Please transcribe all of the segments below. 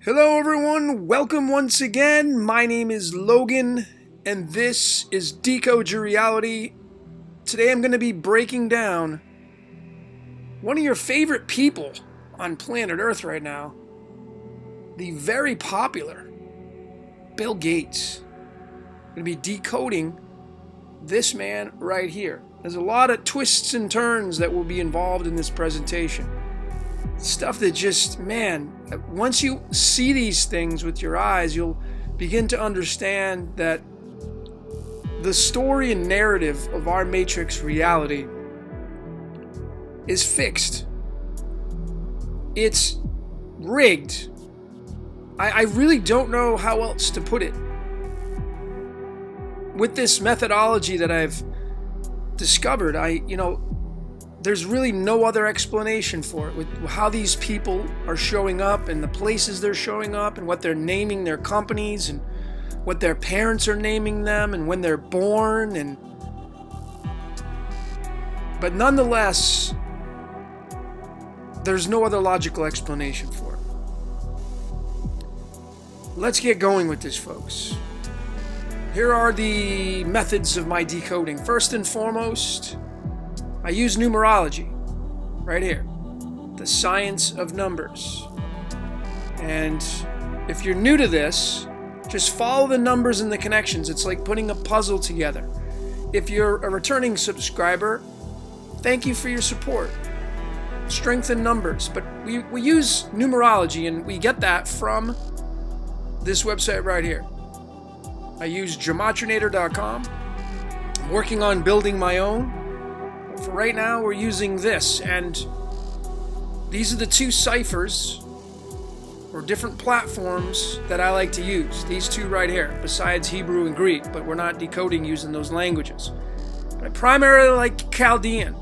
Hello everyone, welcome once again. My name is Logan, and this is Decode Your Reality. Today I'm going to be breaking down one of your favorite people on planet Earth right now, the very popular Bill Gates. I'm going to be decoding this man right here. There's a lot of twists and turns that will be involved in this presentation. Stuff that just, man, once you see these things with your eyes, you'll begin to understand that the story and narrative of our Matrix reality is fixed. It's rigged. I really don't know how else to put it. With this methodology that I've discovered, there's really no other explanation for it, with how these people are showing up and the places they're showing up and what they're naming their companies and what their parents are naming them and when they're born. But nonetheless, there's no other logical explanation for it. Let's get going with this, folks. Here are the methods of my decoding. First and foremost, I use numerology, right here, the science of numbers. And if you're new to this, just follow the numbers and the connections. It's like putting a puzzle together. If you're a returning subscriber, thank you for your support. Strength in numbers. But we use numerology, and we get that from this website right here. I use gematria.com. I'm working on building my own. For right now, we're using this, and these are the two ciphers or different platforms that I like to use. These two right here, besides Hebrew and Greek, but we're not decoding using those languages. But I primarily like Chaldean.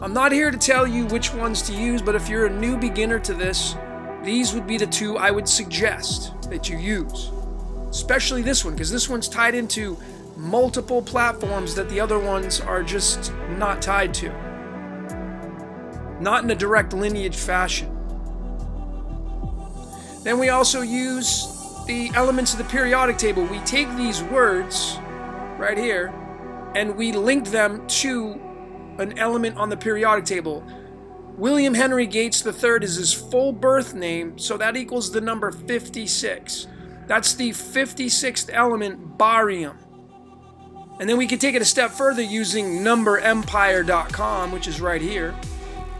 I'm not here to tell you which ones to use, but if you're a new beginner to this, these would be the two I would suggest that you use. Especially this one, because this one's tied into multiple platforms that the other ones are just not tied to. Not in a direct lineage fashion. Then we also use the elements of the periodic table. We take these words right here and we link them to an element on the periodic table. William Henry Gates III is his full birth name, so that equals the number 56. That's the 56th element, barium. And then we can take it a step further using numberempire.com, which is right here.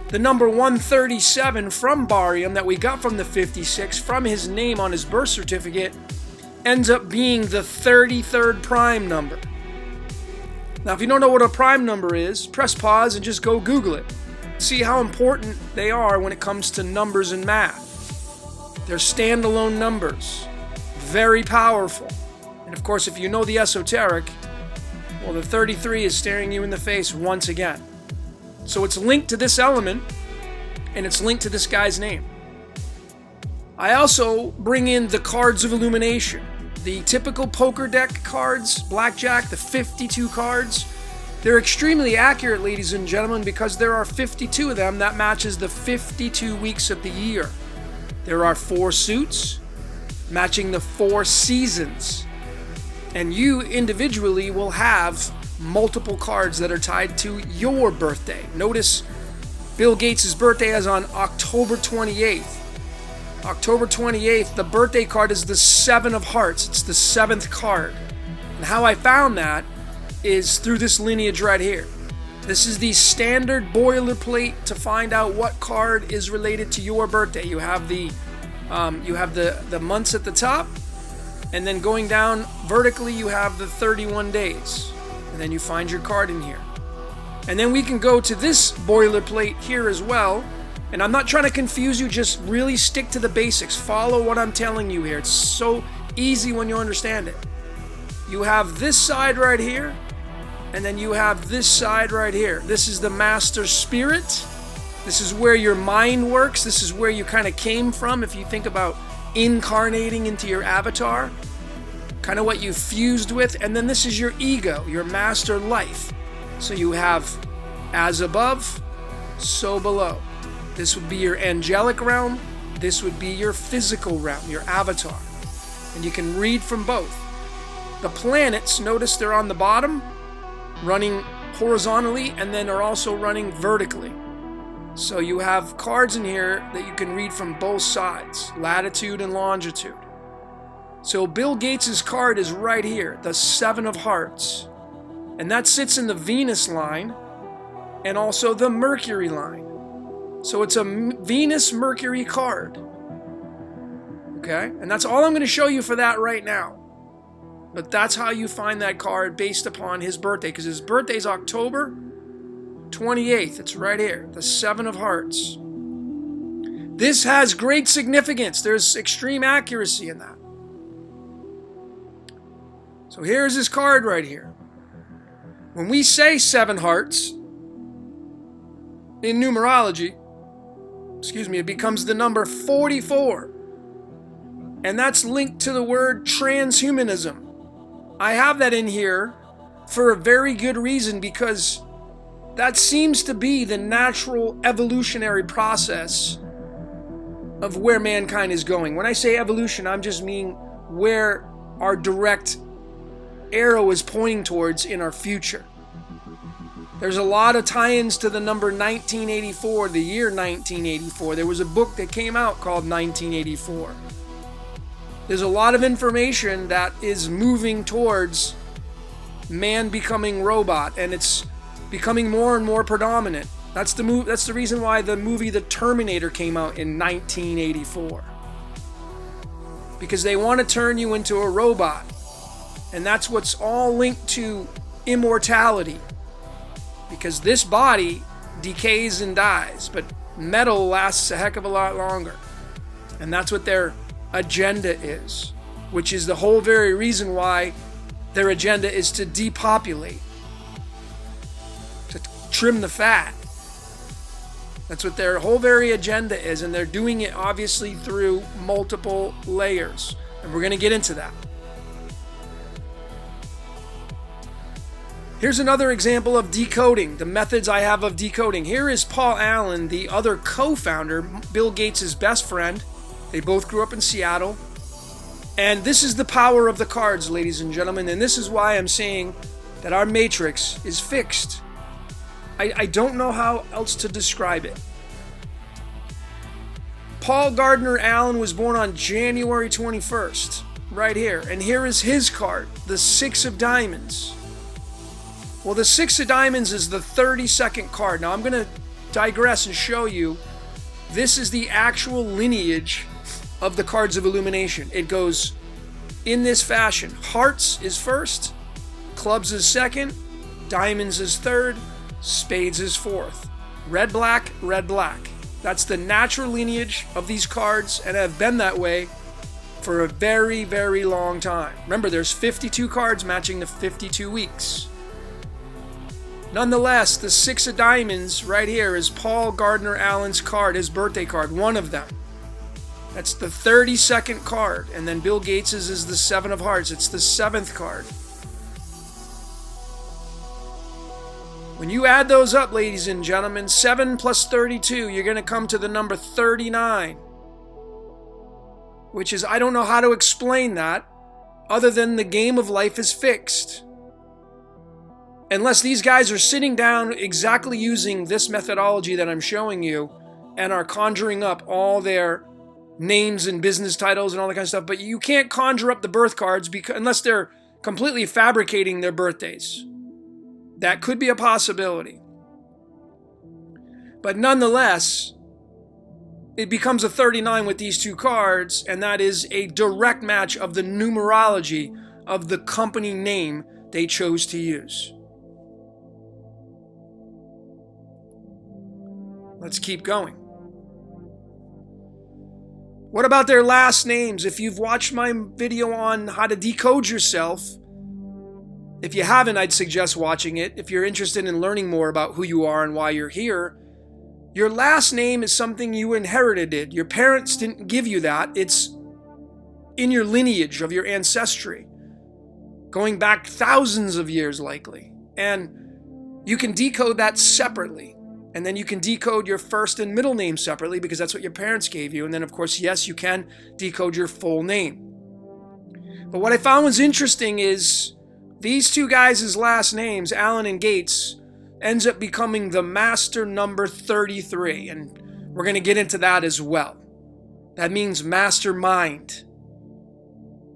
The number 137 from barium that we got from the 56, from his name on his birth certificate, ends up being the 33rd prime number. Now, if you don't know what a prime number is, press pause and just go Google it. See how important they are when it comes to numbers and math. They're standalone numbers. Very powerful. And of course, if you know the esoteric, well, the 33 is staring you in the face once again. So it's linked to this element, and it's linked to this guy's name. I also bring in the cards of illumination. The typical poker deck cards, blackjack, the 52 cards. They're extremely accurate, ladies and gentlemen, because there are 52 of them. That matches the 52 weeks of the year. There are 4 suits, matching the 4 seasons. And you individually will have multiple cards that are tied to your birthday. Notice Bill Gates' birthday is on October 28th. October 28th, the birthday card is the 7 of hearts. It's the 7th card. And how I found that is through this lineage right here. This is the standard boilerplate to find out what card is related to your birthday. You have the months at the top. And then going down vertically, you have the 31 days. And then you find your card in here. And then we can go to this boilerplate here as well. And I'm not trying to confuse you, just really stick to the basics. Follow what I'm telling you here. It's so easy when you understand it. You have this side right here. And then you have this side right here. This is the master spirit. This is where your mind works. This is where you kind of came from if you think about incarnating into your avatar, kind of what you fused with. And then this is your ego, your master life. So you have as above, so below. This would be your angelic realm, This would be your physical realm, your avatar. And you can read from both. The planets, notice they're on the bottom, running horizontally, and then are also running vertically. So you have cards in here that you can read from both sides, latitude and longitude. So Bill Gates' card is right here, the Seven of Hearts. And that sits in the Venus line and also the Mercury line. So it's a Venus-Mercury card. Okay? And that's all I'm going to show you for that right now. But that's how you find that card based upon his birthday, because his birthday is October 28th. It's right here, the Seven of Hearts. This has great significance. There's extreme accuracy in that. So here's his card right here. When we say 7 hearts in numerology, it becomes the number 44. And that's linked to the word transhumanism. I have that in here for a very good reason, because that seems to be the natural evolutionary process of where mankind is going. When I say evolution, I'm just meaning where our direct arrow is pointing towards in our future. There's a lot of tie-ins to the number 1984, the year 1984. There was a book that came out called 1984. There's a lot of information that is moving towards man becoming robot, and it's becoming more and more predominant. That's the reason why the movie The Terminator came out in 1984. Because they want to turn you into a robot. And that's what's all linked to immortality. Because this body decays and dies, but metal lasts a heck of a lot longer. And that's what their agenda is, which is the whole very reason why their agenda is to depopulate, to trim the fat. That's what their whole very agenda is, and they're doing it obviously through multiple layers, and we're going to get into that. Here's another example of decoding, the methods I have of decoding. Here is Paul Allen, the other co-founder, Bill Gates' best friend. They both grew up in Seattle. And this is the power of the cards, ladies and gentlemen. And this is why I'm saying that our matrix is fixed. I don't know how else to describe it. Paul Gardner Allen was born on January 21st, right here. And here is his card, the Six of Diamonds. Well, the Six of Diamonds is the 32nd card. Now, I'm going to digress and show you. This is the actual lineage of the cards of illumination. It goes in this fashion. Hearts is first, clubs is second, diamonds is third, spades is fourth. Red, black, red, black. That's the natural lineage of these cards, and have been that way for a very, very long time. Remember, there's 52 cards matching the 52 weeks. Nonetheless, the Six of Diamonds right here is Paul Gardner Allen's card, his birthday card, one of them. That's the 32nd card. And then Bill Gates' is the Seven of Hearts. It's the 7th card. When you add those up, ladies and gentlemen, 7 plus 32, you're going to come to the number 39. Which is, I don't know how to explain that, other than the game of life is fixed. Unless these guys are sitting down exactly using this methodology that I'm showing you and are conjuring up all their names and business titles and all that kind of stuff. But you can't conjure up the birth cards unless they're completely fabricating their birthdays. That could be a possibility. But nonetheless, it becomes a 39 with these two cards, and that is a direct match of the numerology of the company name they chose to use. Let's keep going. What about their last names? If you've watched my video on how to decode yourself, if you haven't, I'd suggest watching it. If you're interested in learning more about who you are and why you're here, your last name is something you inherited. Your parents didn't give you that. It's in your lineage of your ancestry, going back thousands of years likely. And you can decode that separately. And then you can decode your first and middle name separately because that's what your parents gave you. And then, of course, yes, you can decode your full name. But what I found was interesting is these two guys' last names, Allen and Gates, ends up becoming the master number 33. And we're going to get into that as well. That means mastermind.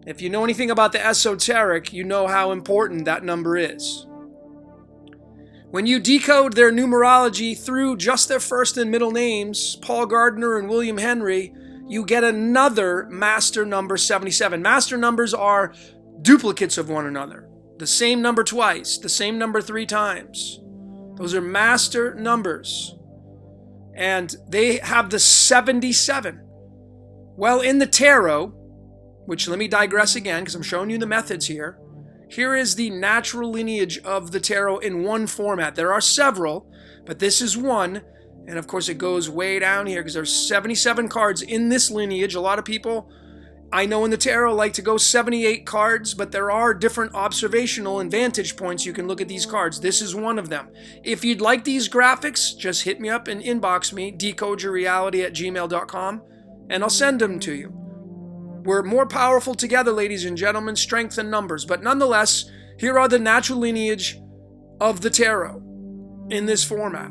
If you know anything about the esoteric, you know how important that number is. When you decode their numerology through just their first and middle names, Paul Gardner and William Henry, you get another master number 77. Master numbers are duplicates of one another. The same number twice, the same number 3 times. Those are master numbers. And they have the 77. Well, in the tarot, which let me digress again because I'm showing you the methods here. Here is the natural lineage of the tarot in one format. There are several, but this is one. And of course, it goes way down here because there's 77 cards in this lineage. A lot of people I know in the tarot like to go 78 cards, but there are different observational and vantage points you can look at these cards. This is one of them. If you'd like these graphics, just hit me up and inbox me, decodeyourreality@gmail.com, and I'll send them to you. We're more powerful together, ladies and gentlemen, strength in numbers. But nonetheless, here are the natural lineage of the tarot in this format.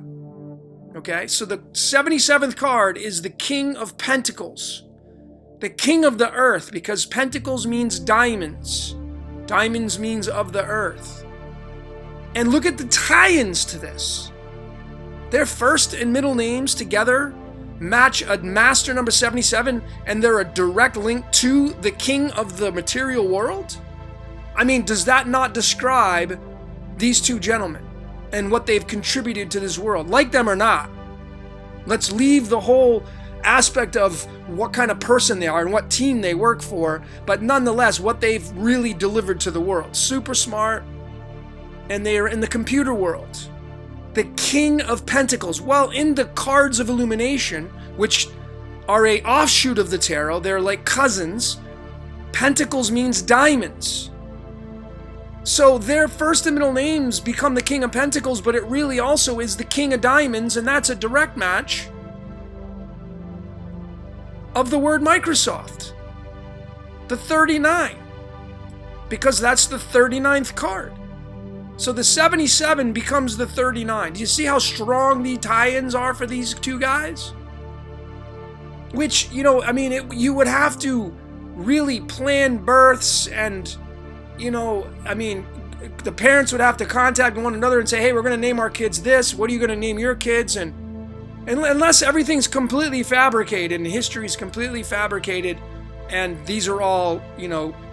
Okay, so the 77th card is the King of Pentacles. The King of the Earth, because Pentacles means diamonds. Diamonds means of the earth. And look at the tie-ins to this. Their first and middle names together match a master number 77, and they're a direct link to the king of the material world? I mean, does that not describe these two gentlemen and what they've contributed to this world? Like them or not, let's leave the whole aspect of what kind of person they are and what team they work for, but nonetheless, what they've really delivered to the world. Super smart, and they are in the computer world. The King of Pentacles. Well, in the cards of illumination, which are a offshoot of the tarot, they're like cousins. Pentacles means diamonds. So their first and middle names become the King of Pentacles, but it really also is the King of Diamonds, and that's a direct match of the word Microsoft. The 39. Because that's the 39th card. So the 77 becomes the 39. Do you see how strong the tie-ins are for these two guys? Which, you would have to really plan births and, the parents would have to contact one another and say, hey, we're going to name our kids this. What are you going to name your kids? And unless everything's completely fabricated and history is completely fabricated and these are all,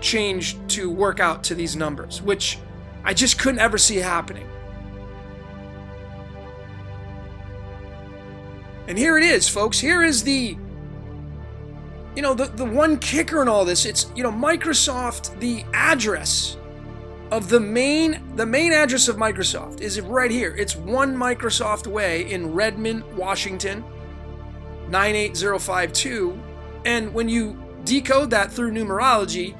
changed to work out to these numbers, which I just couldn't ever see happening. And here it is, folks. Here is the one kicker in all this. It's, Microsoft, the address of the main address of Microsoft is right here. It's 1 Microsoft Way in Redmond, Washington, 98052. And when you decode that through numerology,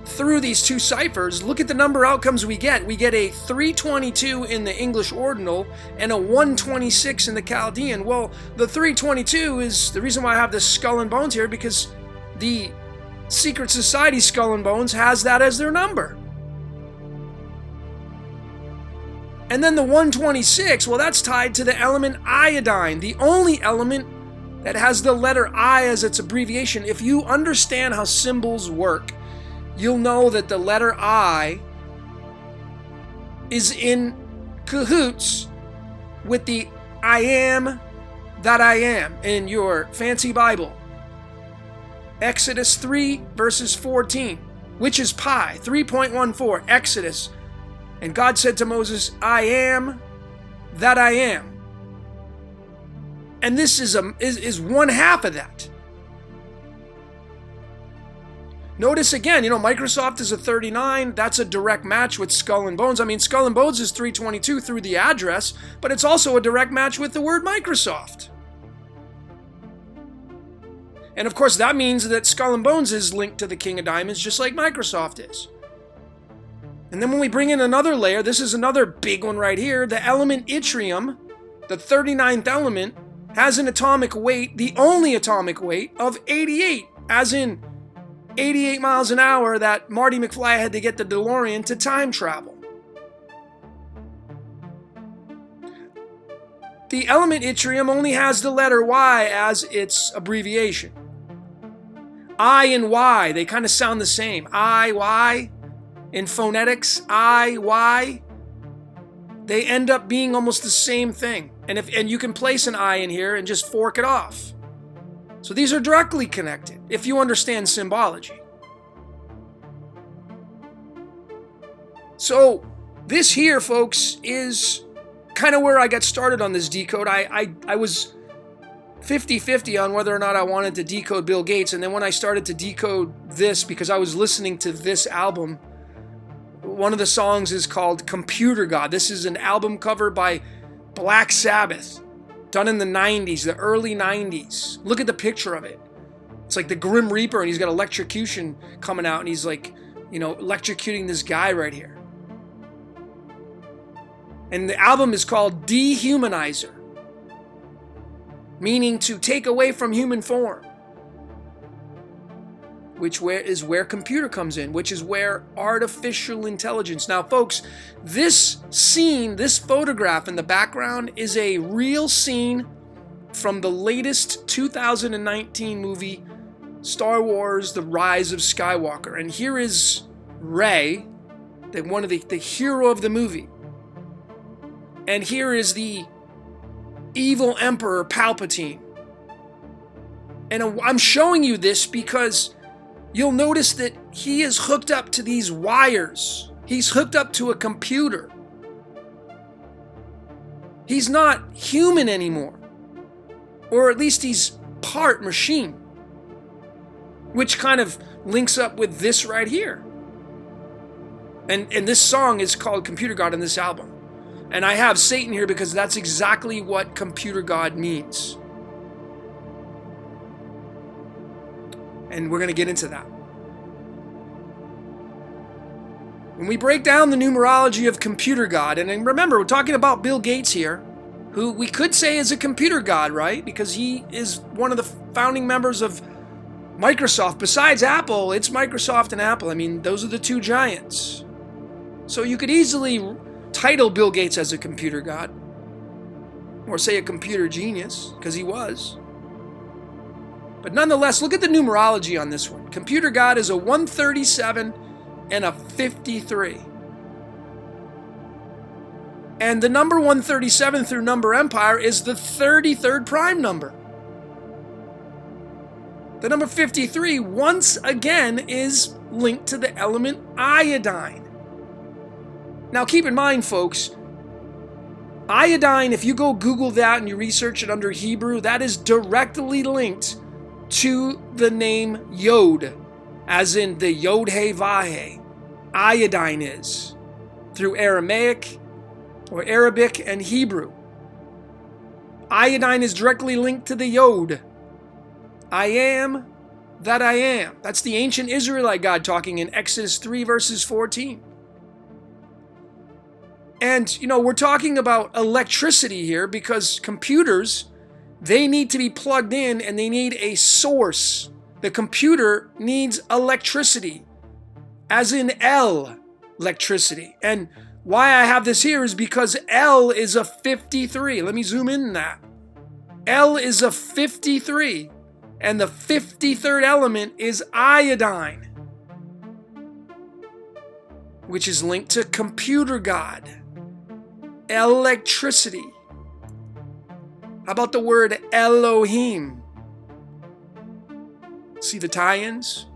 through these two ciphers, look at the number outcomes we get. We get a 322 in the English ordinal and a 126 in the Chaldean. Well, the 322 is the reason why I have this skull and bones here, because the secret society skull and bones has that as their number. And then the 126, well, that's tied to the element iodine, the only element that has the letter I as its abbreviation. If you understand how symbols work, you'll know that the letter I is in cahoots with the I am that I am in your fancy Bible. Exodus 3 verses 14, which is pi, 3.14, Exodus. And God said to Moses, I am that I am. And this is one half of that. Notice again, Microsoft is a 39. That's a direct match with Skull and Bones. I mean, Skull and Bones is 322 through the address, but it's also a direct match with the word Microsoft. And of course, that means that Skull and Bones is linked to the King of Diamonds, just like Microsoft is. And then when we bring in another layer, this is another big one right here, the element yttrium the 39th element, has an atomic weight, the only atomic weight, of 88, as in 88 miles an hour that Marty McFly had to get the DeLorean to time travel. The element yttrium only has the letter Y as its abbreviation. I and Y, they kind of sound the same. I, Y, in phonetics, I, Y, they end up being almost the same thing. And you can place an I in here and just fork it off. So these are directly connected, if you understand symbology. So this here, folks, is kind of where I got started on this decode. I was 50-50 on whether or not I wanted to decode Bill Gates, and then when I started to decode this, because I was listening to this album, one of the songs is called Computer God. This is an album cover by Black Sabbath, done in the 90s, the early 90s. Look at the picture of it. It's like the Grim Reaper, and he's got electrocution coming out, and he's like, electrocuting this guy right here. And the album is called Dehumanizer, meaning to take away from human form, which is where computer comes in, which is where artificial intelligence. Now, folks, this scene, this photograph in the background is a real scene from the latest 2019 movie, Star Wars: The Rise of Skywalker. And here is Rey, one of the hero of the movie. And here is the evil Emperor Palpatine. And I'm showing you this because you'll notice that he is hooked up to these wires. He's hooked up to a computer. He's not human anymore. Or at least he's part machine. Which kind of links up with this right here. And this song is called Computer God in this album. And I have Satan here because that's exactly what Computer God means. And we're going to get into that. When we break down the numerology of Computer God, and remember, we're talking about Bill Gates here, who we could say is a computer god, right? Because he is one of the founding members of Microsoft. Besides Apple, it's Microsoft and Apple. I mean, those are the two giants. So you could easily title Bill Gates as a computer god, or say a computer genius, because he was. But nonetheless, look at the numerology on this one. Computer God is a 137 and a 53. And the number 137 through number empire is the 33rd prime number. The number 53, once again, is linked to the element iodine. Now keep in mind, folks, iodine, if you go Google that and you research it under Hebrew, that is directly linked to the name Yod, as in the Yod He Vahe. Iodine is, through Aramaic or Arabic and Hebrew. Iodine is directly linked to the Yod. I am that I am. That's the ancient Israelite God talking in Exodus 3 verses 14. And, we're talking about electricity here because computers, they need to be plugged in and they need a source. The computer needs electricity, as in L, electricity. And why I have this here is because L is a 53. Let me zoom in on that. L is a 53, and the 53rd element is iodine, which is linked to computer god. Electricity. How about the word Elohim? See the tie-ins?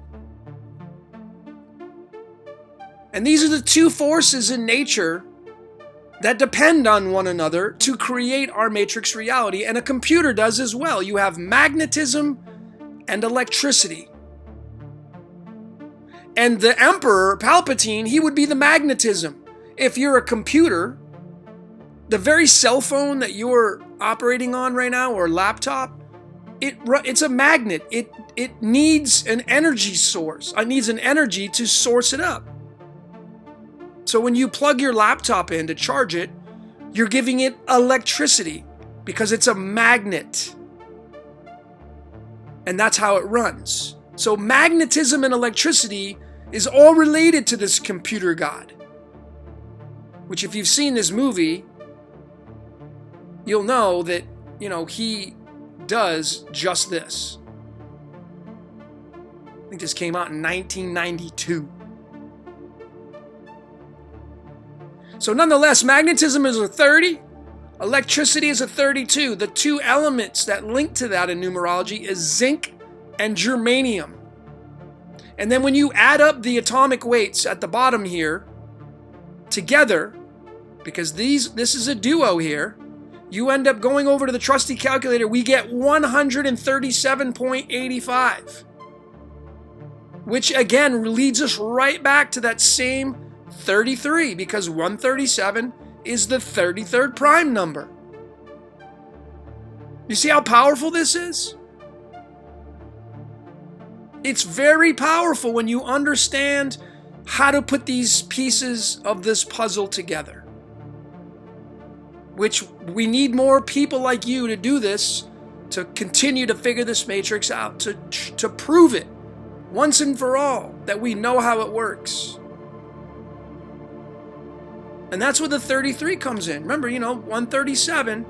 And these are the two forces in nature that depend on one another to create our matrix reality, and a computer does as well. You have magnetism and electricity. And the Emperor Palpatine, he would be the magnetism. If you're a computer, the very cell phone that you're operating on right now, or laptop, it's a magnet. It needs an energy source. It needs an energy to source it up. So when you plug your laptop in to charge it, you're giving it electricity. because it's a magnet. And that's how it runs. So magnetism and electricity is all related to this computer god. Which, if you've seen this movie, you'll know that, he does just this. I think this came out in 1992. So nonetheless, magnetism is a 30, electricity is a 32. The two elements that link to that in numerology is zinc and germanium. And then when you add up the atomic weights at the bottom here together, because this is a duo here, you end up going over to the trusty calculator, we get 137.85. Which again leads us right back to that same 33, because 137 is the 33rd prime number. You see how powerful this is? It's very powerful when you understand how to put these pieces of this puzzle together. Which we need more people like you to do this, to continue to figure this matrix out, to prove it once and for all that we know how it works. And that's where the 33 comes in. Remember, 137,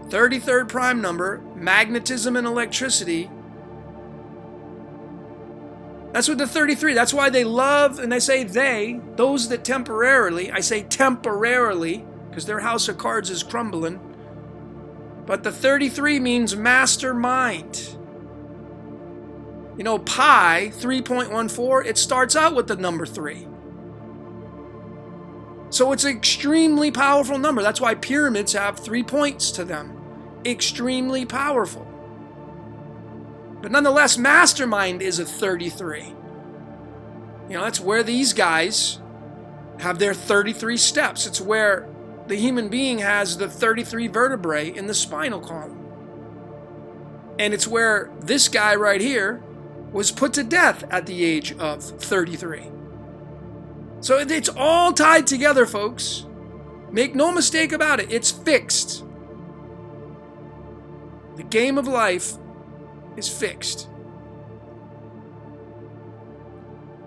33rd prime number, magnetism and electricity. That's what the 33, that's why they love, and I say those that temporarily, I say temporarily, because their house of cards is crumbling. But the 33 means mastermind. Pi, 3.14, it starts out with the number 3. So it's an extremely powerful number. That's why pyramids have 3 points to them. Extremely powerful. But nonetheless, mastermind is a 33. That's where these guys have their 33 steps. It's where the human being has the 33 vertebrae in the spinal column. And it's where this guy right here was put to death at the age of 33. So it's all tied together, folks. Make no mistake about it. It's fixed. The game of life is fixed.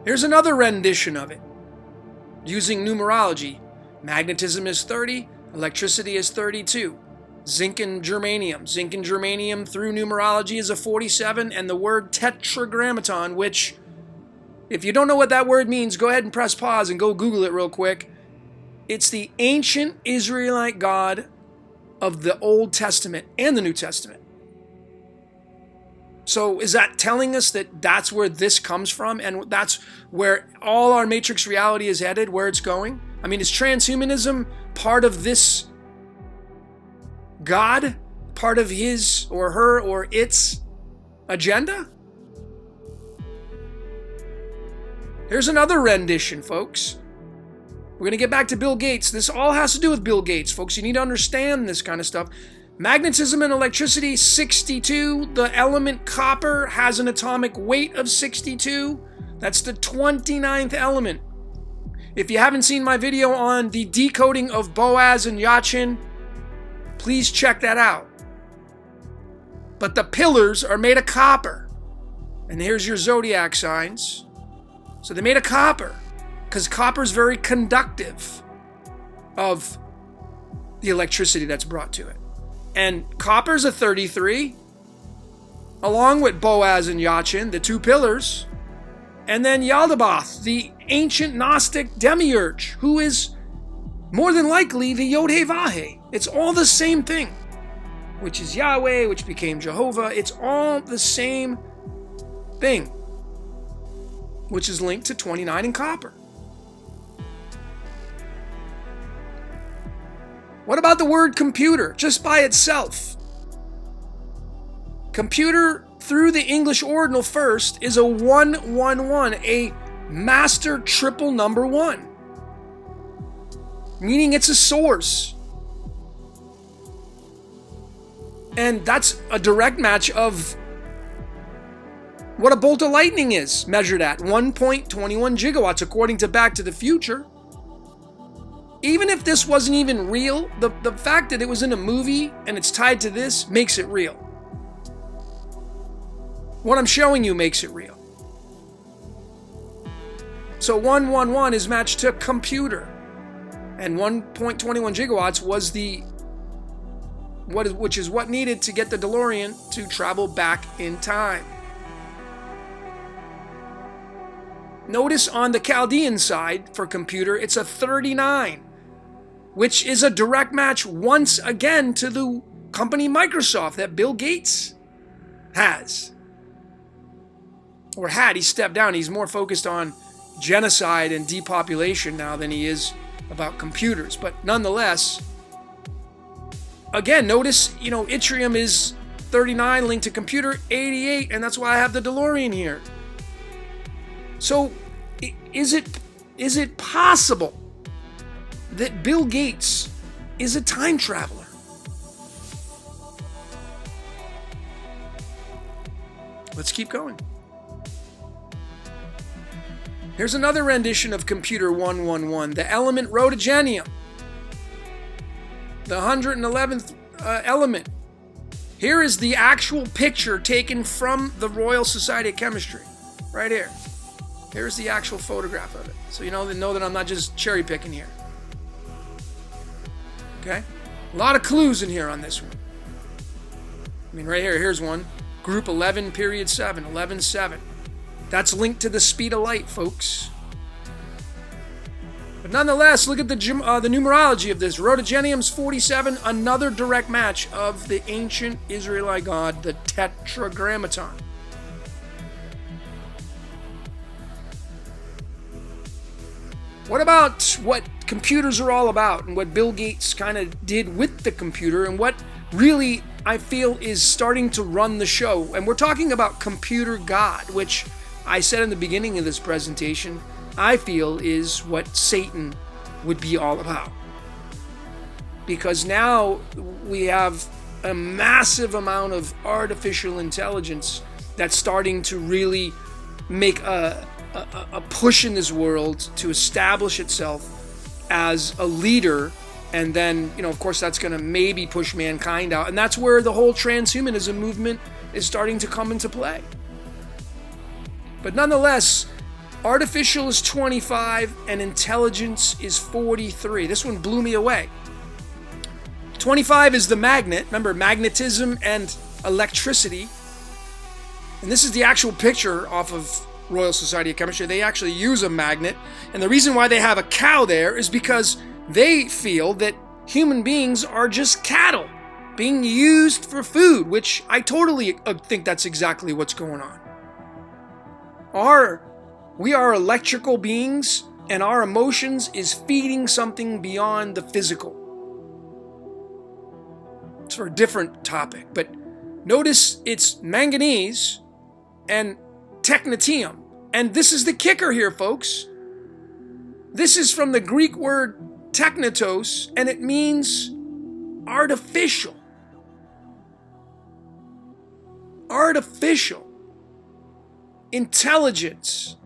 Here's another rendition of it. Using numerology. Magnetism is 30. Electricity is 32. Zinc and germanium. Zinc and germanium through numerology is a 47. And the word Tetragrammaton, which, if you don't know what that word means, go ahead and press pause and go Google it real quick. It's the ancient Israelite God of the Old Testament and the New Testament. So is that telling us that that's where this comes from, and that's where all our matrix reality is headed, where it's going? I mean, is transhumanism part of this God, part of his or her or its agenda? Here's another rendition, folks. We're going to get back to Bill Gates. This all has to do with Bill Gates, folks. You need to understand this kind of stuff. Magnetism and electricity, 62. The element copper has an atomic weight of 62. That's the 29th element. If you haven't seen my video on the decoding of Boaz and Yachin, please check that out. But the pillars are made of copper. And here's your zodiac signs. So they're made of copper, because copper is very conductive of the electricity that's brought to it. And copper's a 33, along with Boaz and Yachin, the two pillars. And then Yaldabaoth, the ancient Gnostic demiurge, who is more than likely the Yod-Heh-Vah-Heh. It's all the same thing, which is Yahweh, which became Jehovah. It's all the same thing, which is linked to 29 in copper. What about the word computer, just by itself? Computer, through the English ordinal first, is a 111, a master triple number 1. Meaning it's a source. And that's a direct match of what a bolt of lightning is measured at, 1.21 gigawatts, according to Back to the Future. even if this wasn't even real, the fact that it was in a movie and it's tied to this makes it real. What I'm showing you makes it real. So 111 is matched to computer. And 1.21 gigawatts was which is what needed to get the DeLorean to travel back in time. Notice on the Chaldean side for computer, it's a 39, which is a direct match once again to the company Microsoft that Bill Gates has. Or had. He stepped down. He's more focused on genocide and depopulation now than he is about computers. But nonetheless, again, notice, yttrium is 39 linked to computer, 88, and that's why I have the DeLorean here. So, is it possible that Bill Gates is a time traveler? Let's keep going. Here's another rendition of Computer 111, the element rhodogenium, the 111th element. Here is the actual picture taken from the Royal Society of Chemistry, right here. Here's the actual photograph of it. So you know that I'm not just cherry picking here. Okay? A lot of clues in here on this one. I mean, right here, here's one. Group 11, period 7, 11-7. That's linked to the speed of light, folks. But nonetheless, look at the numerology of this. Rhodogenium's 47, another direct match of the ancient Israelite god, the Tetragrammaton. What about what computers are all about and what Bill Gates kind of did with the computer and what really I feel is starting to run the show? And we're talking about computer God, which I said in the beginning of this presentation, I feel is what Satan would be all about. Because now we have a massive amount of artificial intelligence that's starting to really make a push in this world to establish itself as a leader, and then, of course, that's going to maybe push mankind out. And that's where the whole transhumanism movement is starting to come into play. But nonetheless, artificial is 25 and intelligence is 43. This one blew me away. 25 is the magnet. Remember, magnetism and electricity. And this is the actual picture off of Royal Society of Chemistry. They actually use a magnet. And the reason why they have a cow there is because they feel that human beings are just cattle being used for food, which I totally think that's exactly what's going on. We are electrical beings, and our emotions is feeding something beyond the physical. It's for a different topic, but notice it's manganese and technetium. And this is the kicker here, folks. This is from the Greek word technetos, and it means artificial. Artificial. Intelligence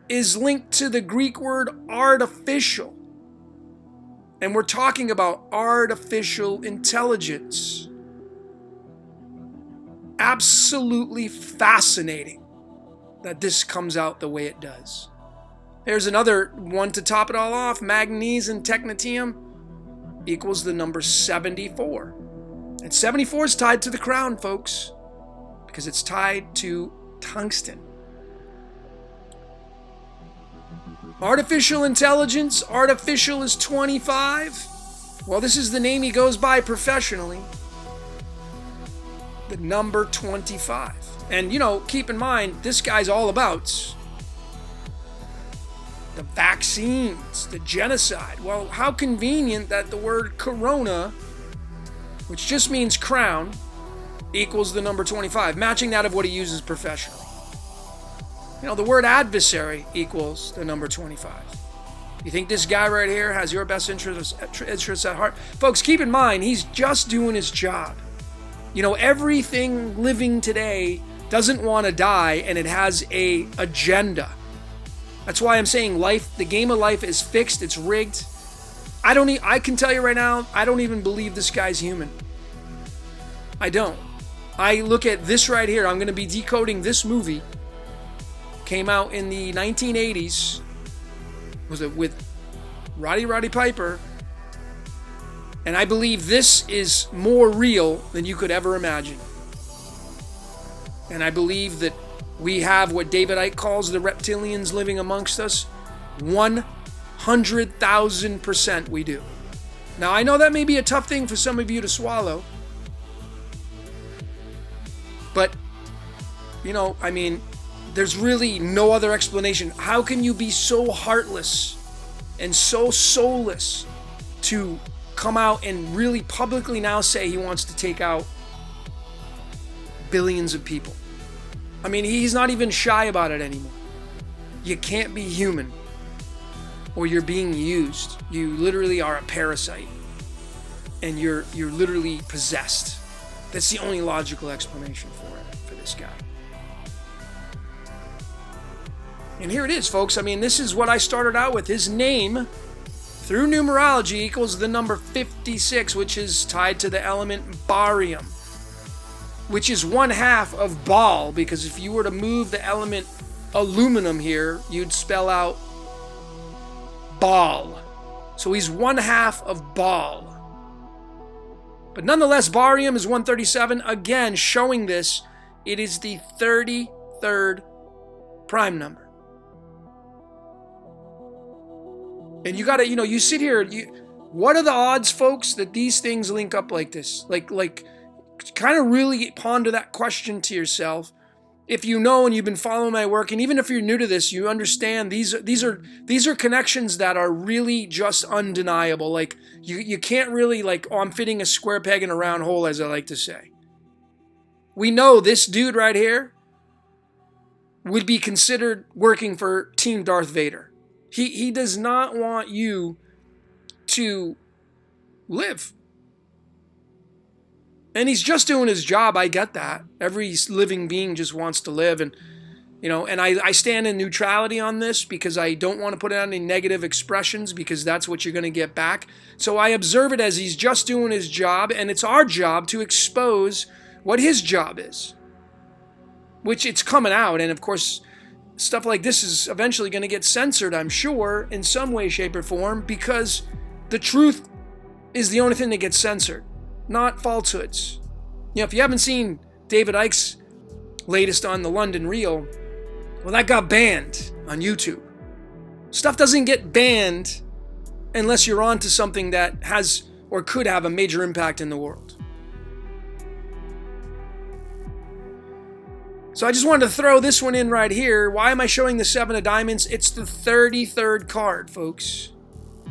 is linked to the Greek word artificial. And we're talking about artificial intelligence. Absolutely fascinating that this comes out the way it does. There's another one to top it all off. Manganese and technetium equals the number 74. And 74 is tied to the crown, folks, because it's tied to tungsten. Artificial intelligence, artificial is 25. Well, this is the name he goes by professionally. The number 25. And, keep in mind, this guy's all about the vaccines, the genocide. Well, how convenient that the word corona, which just means crown, equals the number 25, matching that of what he uses professionally. The word adversary equals the number 25. You think this guy right here has your best interests at heart? Folks, keep in mind, he's just doing his job. Everything living today doesn't want to die, and it has an agenda. That's why I'm saying life, the game of life is fixed, it's rigged. I can tell you right now, I don't even believe this guy's human. I don't. I look at this right here. I'm going to be decoding this movie. Came out in the 1980s. Was it with Roddy Piper? And I believe this is more real than you could ever imagine. And I believe that we have what David Icke calls the reptilians living amongst us. 100,000% we do. Now, I know that may be a tough thing for some of you to swallow. But, I mean, there's really no other explanation. How can you be so heartless and so soulless to come out and really publicly now say he wants to take out billions of people? I mean, he's not even shy about it anymore. You can't be human, or you're being used. You literally are a parasite, and you're literally possessed. That's the only logical explanation for this guy. And here it is, folks. I mean, this is what I started out with. His name, through numerology, equals the number 56, which is tied to the element barium, which is 1/2 of Baal, because if you were to move the element aluminum here, you'd spell out Baal. So he's 1/2 of Baal. But nonetheless, barium is 137, again showing this. It is the 33rd prime number. And you gotta, you sit here, what are the odds, folks, that these things link up like this? Like, kind of really ponder that question to yourself. If you know and you've been following my work, and even if you're new to this, you understand these are connections that are really just undeniable. Like, you can't really, I'm fitting a square peg in a round hole, as I like to say. We know this dude right here would be considered working for Team Darth Vader. He does not want you to live. And he's just doing his job. I get that. Every living being just wants to live. And, and I stand in neutrality on this because I don't want to put out any negative expressions, because that's what you're going to get back. So I observe it as he's just doing his job, and it's our job to expose what his job is, which it's coming out. And of course, stuff like this is eventually going to get censored, I'm sure, in some way, shape, or form, because the truth is the only thing that gets censored, not falsehoods. If you haven't seen David Icke's latest on the London Reel, well, that got banned on YouTube. Stuff doesn't get banned unless you're onto something that has or could have a major impact in the world. So I just wanted to throw this one in right here. Why am I showing the 7 of diamonds? It's the 33rd card, folks.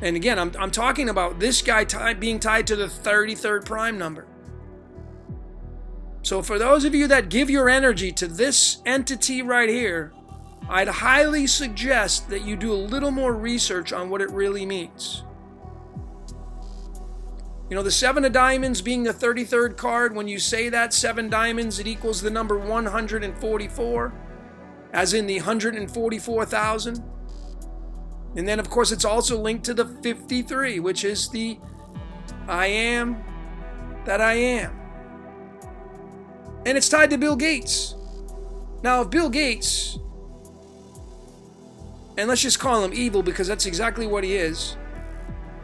And again, I'm talking about this guy being tied to the 33rd prime number. So for those of you that give your energy to this entity right here, I'd highly suggest that you do a little more research on what it really means. The 7 of diamonds being the 33rd card, when you say that 7 diamonds, it equals the number 144, as in the 144,000. And then, of course, it's also linked to the 53, which is the I am that I am. And it's tied to Bill Gates. Now, if Bill Gates, and let's just call him evil because that's exactly what he is,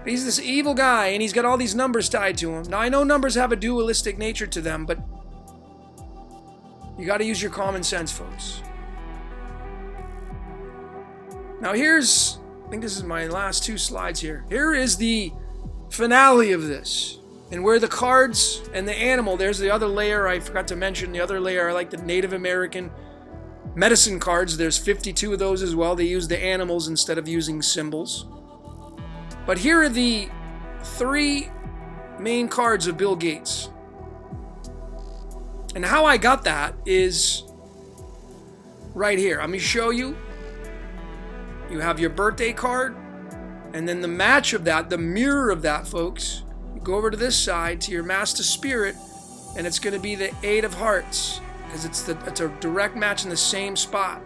he's this evil guy, and he's got all these numbers tied to him. Now, I know numbers have a dualistic nature to them, but you got to use your common sense, folks. Now, I think this is my last 2 slides here. Here is the finale of this. And where the cards and the animal, there's the other layer. I forgot to mention the other layer. I like the Native American medicine cards. There's 52 of those as well. They use the animals instead of using symbols. But here are the 3 main cards of Bill Gates. And how I got that is right here. I'm going to show you. You have your birthday card, and then the match of that, the mirror of that, folks. You go over to this side to your master spirit, and it's going to be the 8 of hearts, because it's a direct match in the same spot.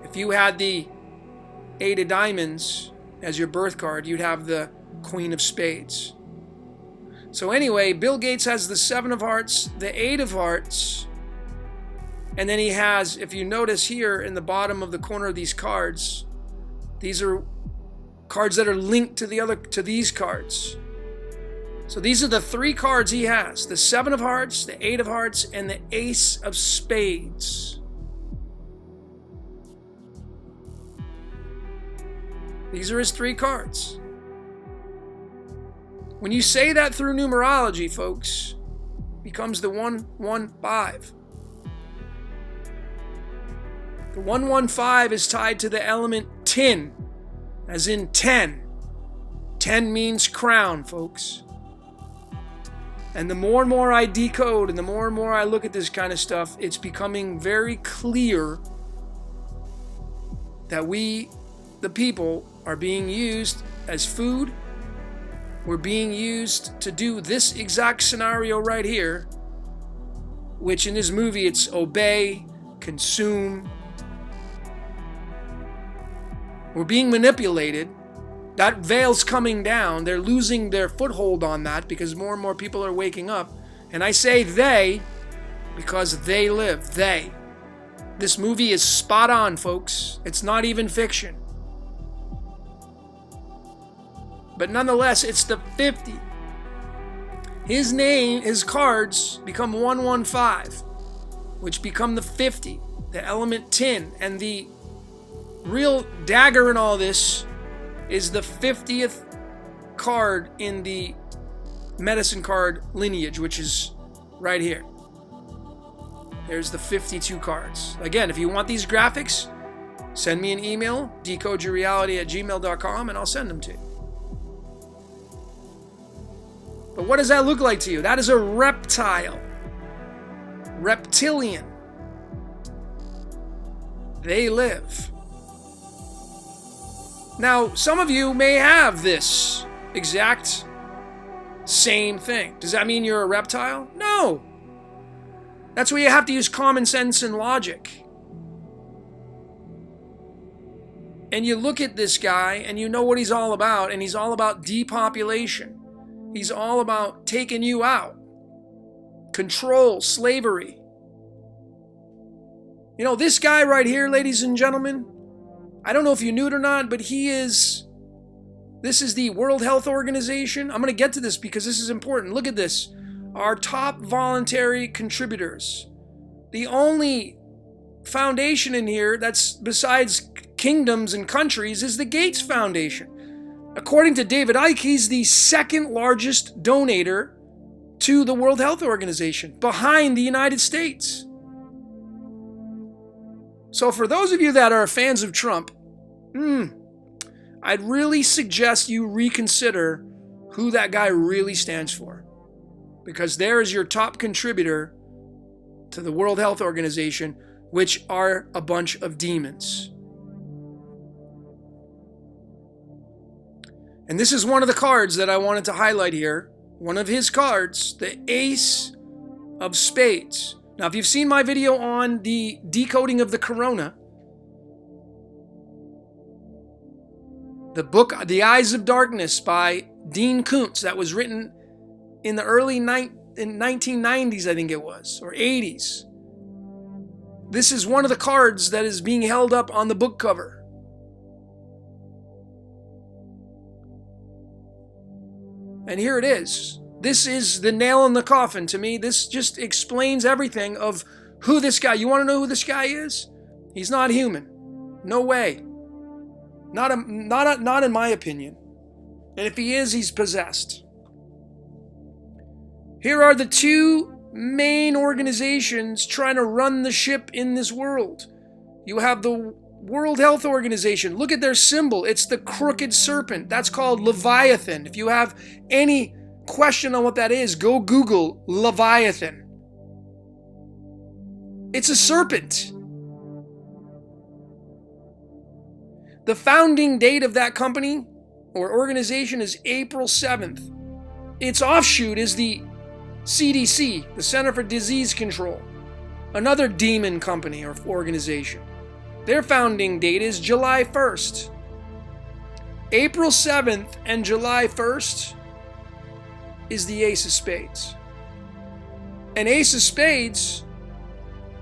If you had the 8 of diamonds, as your birth card, you'd have the Queen of Spades. So anyway, Bill Gates has the 7 of Hearts, the 8 of Hearts, and then he has, if you notice here in the bottom of the corner of these cards, these are cards that are linked to these cards. So these are the 3 cards he has: the 7 of Hearts, the 8 of Hearts, and the Ace of Spades. These are his 3 cards. When you say that through numerology, folks, it becomes the 115. The 115 is tied to the element tin, as in 10. 10 means crown, folks. And the more and more I decode and the more I look at this kind of stuff, it's becoming very clear that we, the people, are being used as food. We're being used to do this exact scenario right here, which in this movie it's obey, consume. We're being manipulated. That veil's coming down. They're losing their foothold on that because more and more people are waking up. And I say they because they live. They. This movie is spot on, folks. It's not even fiction. But nonetheless, it's the 50. His name, his cards become 115, which become the 50, the element tin. And the real dagger in all this is the 50th card in the medicine card lineage, which is right here. There's the 52 cards. Again, if you want these graphics, send me an email, decodeyourreality@gmail.com, and I'll send them to you. But what does that look like to you? That is a reptile. Reptilian. They live. Now, some of you may have this exact same thing. Does that mean you're a reptile? No. That's where you have to use common sense and logic. And you look at this guy and you know what he's all about, and he's all about depopulation. He's all about taking you out. Control, slavery. You know, this guy right here, ladies and gentlemen, I don't know if you knew it or not, but this is the World Health Organization. I'm going to get to this because this is important. Look at this. Our top voluntary contributors. The only foundation in here that's besides kingdoms and countries is the Gates Foundation. According to David Icke, he's the second largest donator to the World Health Organization, behind the United States. So for those of you that are fans of Trump, I'd really suggest you reconsider who that guy really stands for. Because there is your top contributor to the World Health Organization, which are a bunch of demons. And this is one of the cards that I wanted to highlight here. One of his cards, the Ace of Spades. Now, if you've seen my video on the decoding of the corona, the book, The Eyes of Darkness by Dean Koontz, that was written in the early 1990s, I think it was, or 80s. This is one of the cards that is being held up on the book cover. And here it is. This is the nail in the coffin to me. This just explains everything of who this guy. You want to know who this guy is? He's not human. No way. Not in my opinion. And if he is, he's possessed. Here are the 2 main organizations trying to run the ship in this world. You have the World Health Organization. Look at their symbol. It's the crooked serpent. That's called Leviathan. If you have any question on what that is, go Google Leviathan. It's a serpent. The founding date of that company or organization is April 7th. Its offshoot is the CDC, the Center for Disease Control, another demon company or organization. Their founding date is July 1st. April 7th and July 1st is the Ace of Spades. And Ace of Spades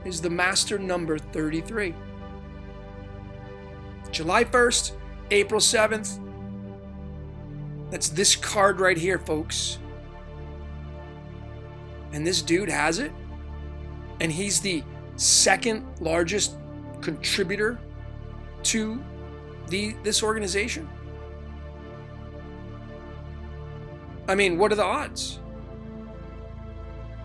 is the master number 33. July 1st, April 7th. That's this card right here, folks. And this dude has it. And he's the second largest contributor to this organization. I mean, what are the odds?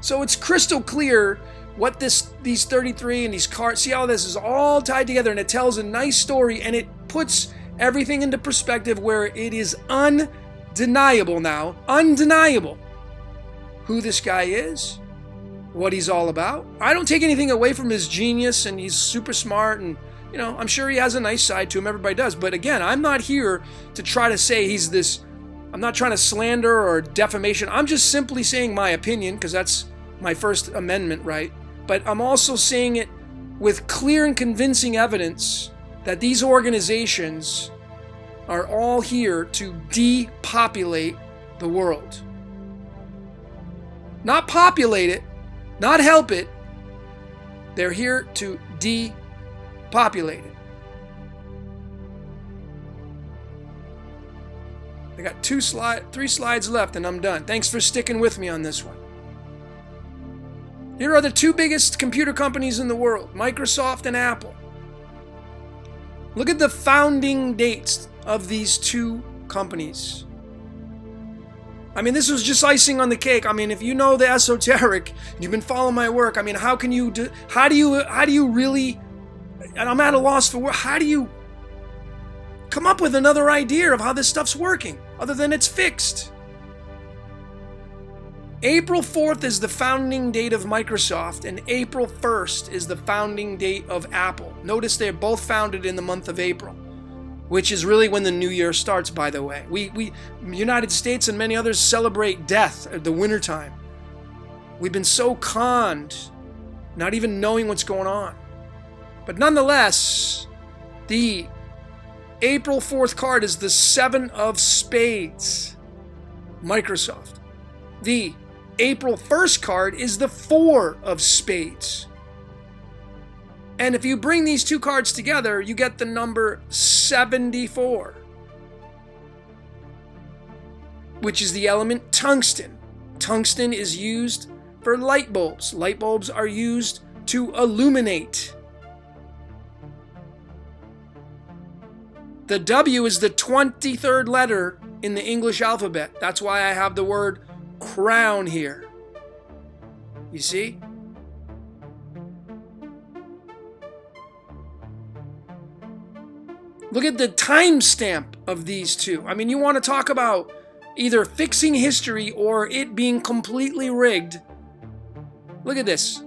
So it's crystal clear what these 33 and these cards, see how this is all tied together, and it tells a nice story, and it puts everything into perspective where it is undeniable now, undeniable who this guy is, what he's all about. I don't take anything away from his genius, and he's super smart, and you know, I'm sure he has a nice side to him, everybody does, but again, I'm not here to try to say he's this, I'm not trying to slander or defamation. I'm just simply saying my opinion, because that's my First Amendment right. But I'm also saying it with clear and convincing evidence that these organizations are all here to depopulate the world. Not populate it, not help it. They're here to depopulate it. I got 3 slides left and I'm done. Thanks for sticking with me on this one. Here are the 2 biggest computer companies in the world, Microsoft and Apple. Look at the founding dates of these 2 companies. I mean, this was just icing on the cake. I mean, if you know the esoteric, you've been following my work. I mean, how do you really, and I'm at a loss for words, how do you come up with another idea of how this stuff's working, other than it's fixed? April 4th is the founding date of Microsoft, and April 1st is the founding date of Apple. Notice they're both founded in the month of April, which is really when the new year starts, by the way. We United States and many others celebrate death at the wintertime. We've been so conned, not even knowing what's going on. But nonetheless, the April 4th card is the 7 of Spades, Microsoft. The April 1st card is the 4 of Spades. And if you bring these 2 cards together, you get the number 74, which is the element tungsten. Tungsten is used for light bulbs. Light bulbs are used to illuminate. The W is the 23rd letter in the English alphabet. That's why I have the word crown here. You see? Look at the timestamp of these 2. I mean, you want to talk about either fixing history or it being completely rigged. Look at this.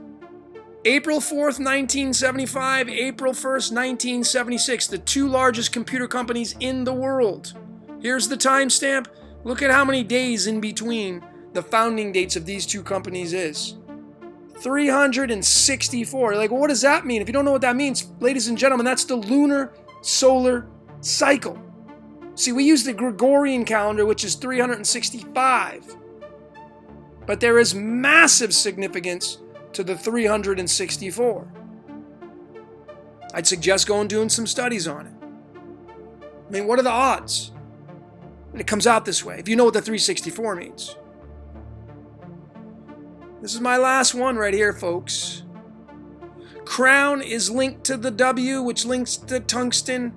April 4th, 1975, April 1st, 1976, the 2 largest computer companies in the world. Here's the timestamp. Look at how many days in between the founding dates of these 2 companies is. 364. Like, well, what does that mean? If you don't know what that means, ladies and gentlemen, that's the lunar solar cycle. See, we use the Gregorian calendar, which is 365. But there is massive significance to the 364. I'd suggest going and doing some studies on it. I mean, what are the odds? And it comes out this way, if you know what the 364 means. This is my last one right here, folks. Crown is linked to the W, which links to tungsten.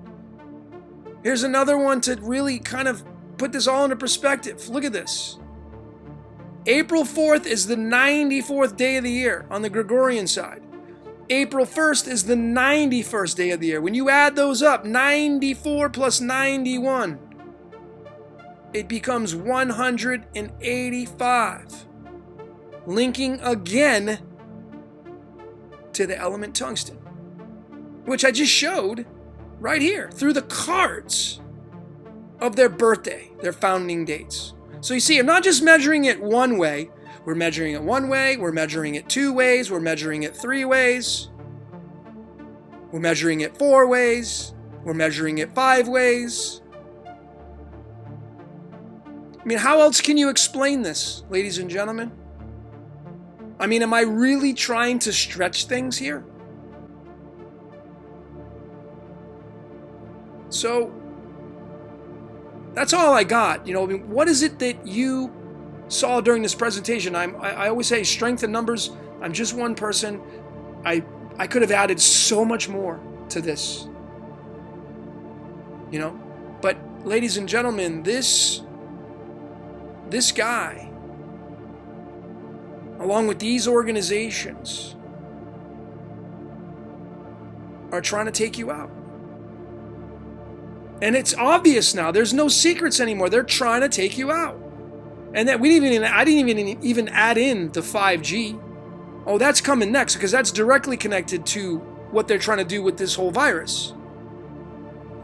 Here's another one to really kind of put this all into perspective. Look at this. April 4th is the 94th day of the year on the Gregorian side. April 1st is the 91st day of the year. When you add those up, 94 plus 91, it becomes 185. Linking again to the element tungsten, which I just showed right here through the cards of their birthday, their founding dates. So you see, I'm not just measuring it one way. We're measuring it one way, we're measuring it 2 ways, we're measuring it 3 ways, we're measuring it 4 ways, we're measuring it 5 ways. I mean, how else can you explain this, ladies and gentlemen? I mean, am I really trying to stretch things here? So, that's all I got. You know, I mean, what is it that you saw during this presentation? I always say strength in numbers. I'm just one person. I could have added so much more to this. You know? But, ladies and gentlemen, this guy, along with these organizations, are trying to take you out. And it's obvious now. There's no secrets anymore. They're trying to take you out. And that I didn't even add in the 5G. Oh, that's coming next, because that's directly connected to what they're trying to do with this whole virus.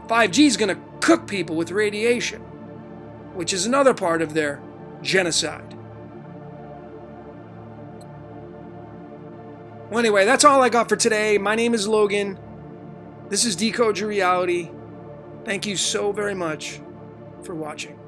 5G is going to cook people with radiation, which is another part of their genocide. Well, anyway, that's all I got for today. My name is Logan. This is Decode Your Reality. Thank you so very much for watching.